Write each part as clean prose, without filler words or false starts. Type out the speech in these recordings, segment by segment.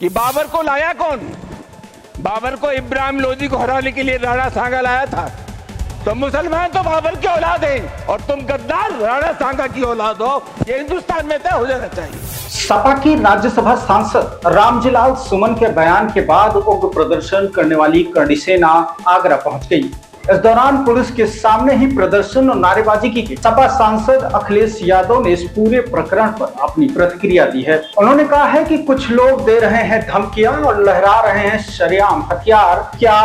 कि बाबर को लाया कौन? बाबर को इब्राहिम लोदी को हराने के लिए राणा सांगा लाया था। तो मुसलमान तो बाबर की औलाद हैं और तुम गद्दार राणा सांगा की औलाद हो। ये हिंदुस्तान में तय हो जाना चाहिए। सपा की राज्यसभा सांसद रामजीलाल सुमन के बयान के बाद उग्र प्रदर्शन करने वाली करणी सेना आगरा पहुंच गई। इस दौरान पुलिस के सामने ही प्रदर्शन और नारेबाजी की गई। सपा सांसद अखिलेश यादव ने इस पूरे प्रकरण पर अपनी प्रतिक्रिया दी है। उन्होंने कहा है कि कुछ लोग दे रहे हैं धमकियां और लहरा रहे हैं शरेआम हथियार। क्या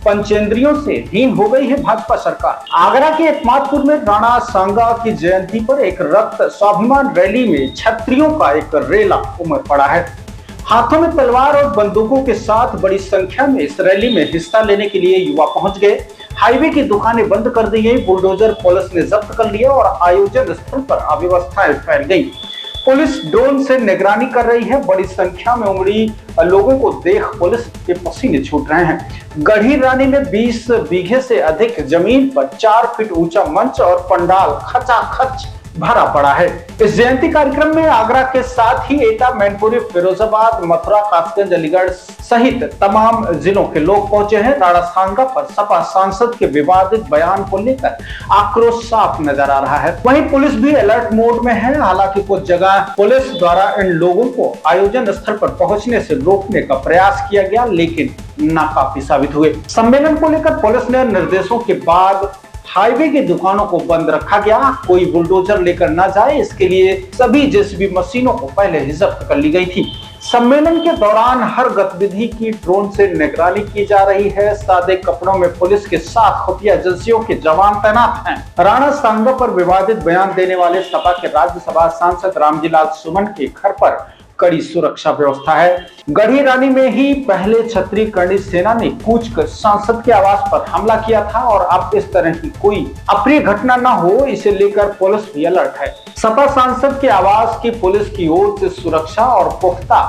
पंचेंद्रियों से हीन हो गई है भाजपा सरकार? आगरा के एतमादपुर में राणा सांगा की जयंती पर एक रक्त स्वाभिमान रैली में छत्रियों का एक रेला उमड़ पड़ा है। हाथों में तलवार और बंदूकों के साथ बड़ी संख्या में इस रैली में हिस्सा लेने के लिए युवा पहुंच गए। हाईवे की दुकानें बंद कर दी गई, बुलडोजर पुलिस ने जब्त कर लिया और आयोजन स्थल पर अव्यवस्थाएं फैल गई। पुलिस ड्रोन से निगरानी कर रही है। बड़ी संख्या में उमड़ी लोगों को देख पुलिस के पसीने छूट रहे हैं। गढ़ी रानी में 20 बीघे से अधिक जमीन पर 4 फीट ऊंचा मंच और पंडाल खचाखच भरा पड़ा है। इस जयंती कार्यक्रम में आगरा के साथ ही एटा, मैनपुरी, फिरोजाबाद, मथुरा, कासगंज, अलीगढ़ सहित तमाम जिलों के लोग पहुंचे हैं। राणा सांगा पर सपा सांसद के विवादित बयान को लेकर आक्रोश साफ नजर आ रहा है। वहीं पुलिस भी अलर्ट मोड में है। हालांकि कुछ जगह पुलिस द्वारा इन लोगों को आयोजन स्थल पर पहुंचने से रोकने का प्रयास किया गया, लेकिन नाकाफी साबित हुए। सम्मेलन को लेकर पुलिस ने निर्देशों के बाद हाईवे की दुकानों को बंद रखा गया। कोई बुलडोजर लेकर ना जाए, इसके लिए सभी जेसीबी मशीनों को पहले ही जब्त कर ली गई थी। सम्मेलन के दौरान हर गतिविधि की ड्रोन से निगरानी की जा रही है। सादे कपड़ों में पुलिस के साथ खुफिया एजेंसियों के जवान तैनात हैं। राणा सांगा पर विवादित बयान देने वाले सपा के राज्यसभा सांसद रामजीलाल सुमन के घर पर कड़ी सुरक्षा व्यवस्था है। गढ़ी रानी में ही पहले छत्री करणी सेना ने कूच कर सांसद के आवास पर हमला किया था और अब इस तरह की कोई अप्रिय घटना न हो, इसे लेकर पुलिस भी अलर्ट है। सपा सांसद के आवास की पुलिस की ओर से सुरक्षा और पुख्ता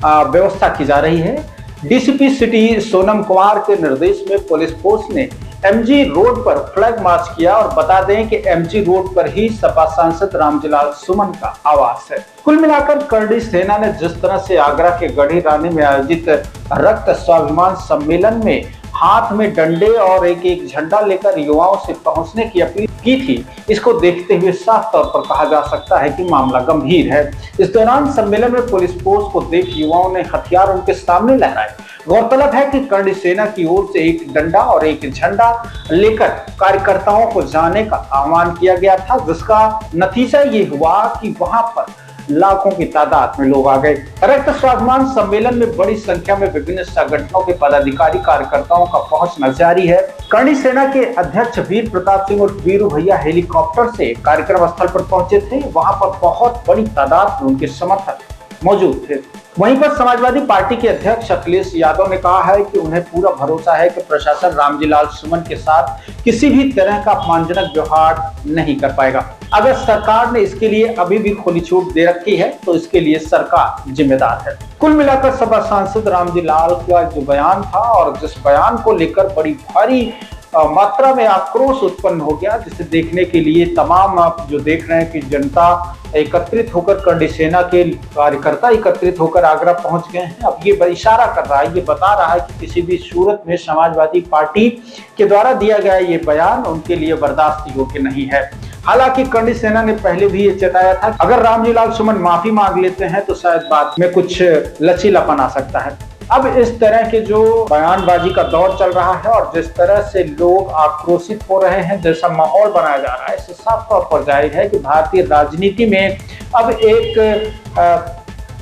व्यवस्था की जा रही है। डीसीपी सिटी सोनम कुमार के निर्देश में पुलिस फोर्स ने एमजी रोड पर फ्लैग मार्च किया और बता दें कि एमजी रोड पर ही सपा सांसद रामजीलाल सुमन का आवास है। कुल मिलाकर करणी सेना ने जिस तरह से आगरा के गढ़ी रानी में आयोजित रक्त स्वाभिमान सम्मेलन में हाथ में डंडे और एक एक झंडा लेकर युवाओं से पहुंचने की अपील की थी, इसको देखते हुए साफ तौर पर कहा जा सकता है कि मामला गंभीर है। इस दौरान सम्मेलन में पुलिस फोर्स को देख युवाओं ने हथियार उनके सामने लहराए। गौरतलब है कि करणी सेना की ओर से एक डंडा और एक झंडा लेकर कार्यकर्ताओं को जाने का आह्वान किया गया था, जिसका नतीजा ये हुआ कि वहां पर लाखों की तादाद में लोग आ गए। रक्त स्वाभिमान सम्मेलन में बड़ी संख्या में विभिन्न संगठनों के पदाधिकारी कार्यकर्ताओं का पहुंचना जारी है। करणी सेना के अध्यक्ष वीर प्रताप सिंह और वीरू भैया हेलीकॉप्टर से कार्यक्रम स्थल पर पहुंचे थे। वहां पर बहुत बड़ी तादाद में उनके समर्थक मौजूद थे। वहीं पर समाजवादी पार्टी के अध्यक्ष अखिलेश यादव ने कहा है कि उन्हें पूरा भरोसा है कि प्रशासन रामजीलाल सुमन के साथ किसी भी तरह का अपमानजनक व्यवहार नहीं कर पाएगा। अगर सरकार ने इसके लिए अभी भी खुली छूट दे रखी है तो इसके लिए सरकार जिम्मेदार है। कुल मिलाकर सपा सांसद रामजीलाल का जो बयान था और जिस बयान को लेकर बड़ी भारी मात्रा में आक्रोश उत्पन्न हो गया, जिसे देखने के लिए तमाम आप जो देख रहे हैं कि जनता एकत्रित होकर करणी सेना के कार्यकर्ता एकत्रित होकर आगरा पहुंच गए हैं। अब ये इशारा कर रहा है, ये बता रहा है कि किसी भी सूरत में समाजवादी पार्टी के द्वारा दिया गया ये बयान उनके लिए बर्दाश्त योग्य नहीं है। हालांकि करणी सेना ने पहले भी ये चेताया था, अगर रामजीलाल सुमन माफी मांग लेते हैं तो शायद बाद में कुछ लचीलापन आ सकता है। अब इस तरह के जो बयानबाजी का दौर चल रहा है और जिस तरह से लोग आक्रोशित हो रहे हैं, जैसा माहौल बनाया जा रहा है, इससे साफ तौर पर जाहिर है कि भारतीय राजनीति में अब एक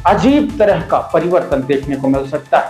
अजीब तरह का परिवर्तन देखने को मिल सकता है।